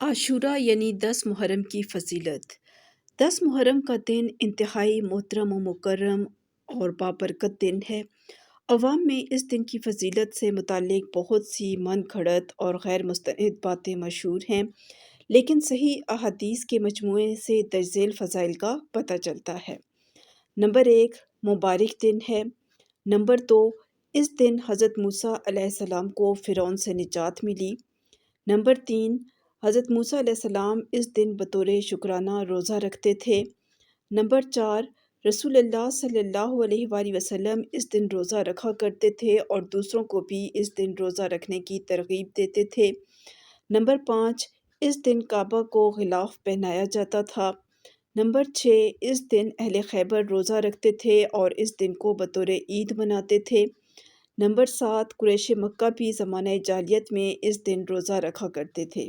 عاشورہ یعنی 10 محرم کی فضیلت۔ 10 محرم کا دن انتہائی محترم و مکرم اور بابرکت دن ہے۔ عوام میں اس دن کی فضیلت سے متعلق بہت سی من گھڑت اور غیر مستند باتیں مشہور ہیں، لیکن صحیح احادیث کے مجموعے سے درج ذیل فضائل کا پتہ چلتا ہے۔ نمبر 1، مبارک دن ہے۔ نمبر 2، اس دن حضرت موسیٰ علیہ السلام کو فرعون سے نجات ملی۔ نمبر 3، حضرت موسیٰ علیہ السلام اس دن بطور شکرانہ روزہ رکھتے تھے۔ نمبر 4، رسول اللہ صلی اللہ علیہ وآلہ وسلم اس دن روزہ رکھا کرتے تھے اور دوسروں کو بھی اس دن روزہ رکھنے کی ترغیب دیتے تھے۔ نمبر 5، اس دن کعبہ کو غلاف پہنایا جاتا تھا۔ نمبر 6، اس دن اہل خیبر روزہ رکھتے تھے اور اس دن کو بطور عید مناتے تھے۔ نمبر 7، قریش مکہ بھی زمانہ جاہلیت میں اس دن روزہ رکھا کرتے تھے۔